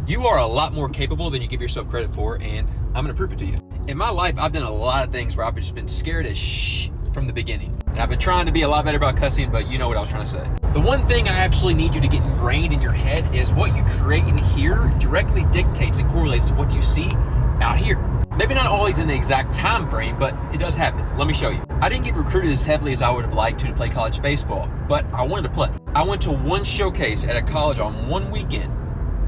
You are a lot more capable than you give yourself credit for, and I'm gonna prove it to you. In my life, I've done a lot of things where I've just been scared as from the beginning. And I've been trying to be a lot better about cussing, but you know what I was trying to say. The one thing I absolutely need you to get ingrained in your head is what you create in here directly dictates and correlates to what you see out here. Maybe not always in the exact time frame, but it does happen. Let me show you. I didn't get recruited as heavily as I would have liked to play college baseball, but I wanted to play. I went to one showcase at a college on one weekend,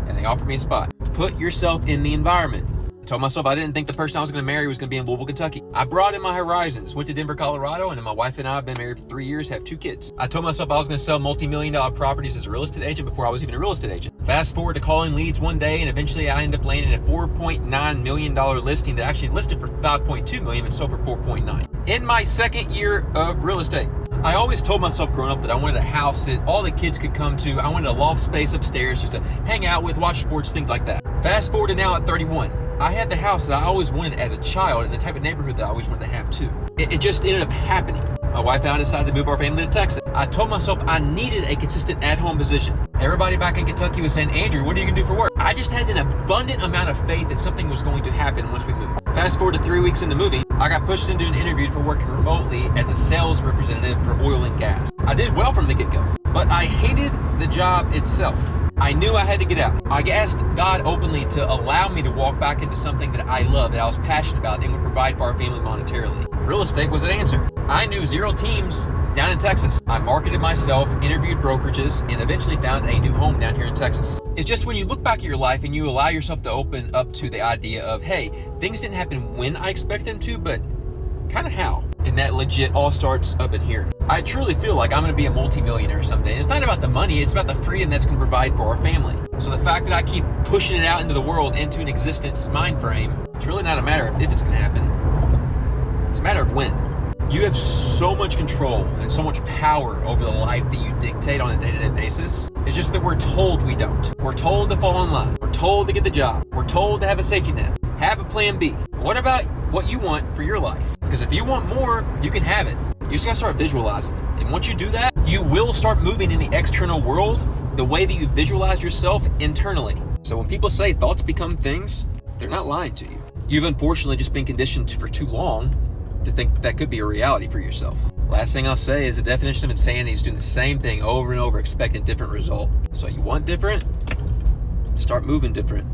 and they offered me a spot. Put yourself in the environment. I told myself I didn't think the person I was going to marry was going to be in Louisville, Kentucky. I broadened my horizons, went to Denver, Colorado, and then my wife and I have been married for 3 years, have 2 kids. I told myself I was going to sell multi-million-dollar properties as a real estate agent before I was even a real estate agent. Fast forward to calling leads one day, and eventually I ended up landing a $4.9 million listing that actually listed for $5.2 million and sold for $4.9. In my second year of real estate, I always told myself growing up that I wanted a house that all the kids could come to. I wanted a loft space upstairs just to hang out with, watch sports, things like that. Fast forward to now at 31. I had the house that I always wanted as a child and the type of neighborhood that I always wanted to have too. It just ended up happening. My wife and I decided to move our family to Texas. I told myself I needed a consistent at-home position. Everybody back in Kentucky was saying, Andrew, what are you gonna do for work? I just had an abundant amount of faith that something was going to happen once we moved. Fast forward to 3 weeks into moving, I got pushed into an interview for working remotely as a sales representative for oil and gas. I did well from the get-go, but I hated the job itself. I knew I had to get out. I asked God openly to allow me to walk back into something that I love, that I was passionate about, and would provide for our family monetarily. Real estate was an answer. I knew 0 teams down in Texas. I marketed myself, interviewed brokerages, and eventually found a new home down here in Texas. It's just when you look back at your life and you allow yourself to open up to the idea of, hey, things didn't happen when I expect them to, but kind of how. And that legit all starts up in here. I truly feel like I'm going to be a multi-millionaire someday. And it's not about the money, it's about the freedom that's going to provide for our family. So the fact that I keep pushing it out into the world, into an existence mind frame, it's really not a matter of if it's going to happen. It's a matter of when. You have so much control and so much power over the life that you dictate on a day-to-day basis. It's just that we're told we don't. We're told to fall in line. We're told to get the job. We're told to have a safety net. Have a plan B. What about what you want for your life? Because if you want more, you can have it. You just gotta start visualizing. And once you do that, you will start moving in the external world the way that you visualize yourself internally. So when people say thoughts become things, they're not lying to you. You've unfortunately just been conditioned for too long to think that could be a reality for yourself. Last thing I'll say is the definition of insanity is doing the same thing over and over, expecting a different result. So you want different? Start moving different.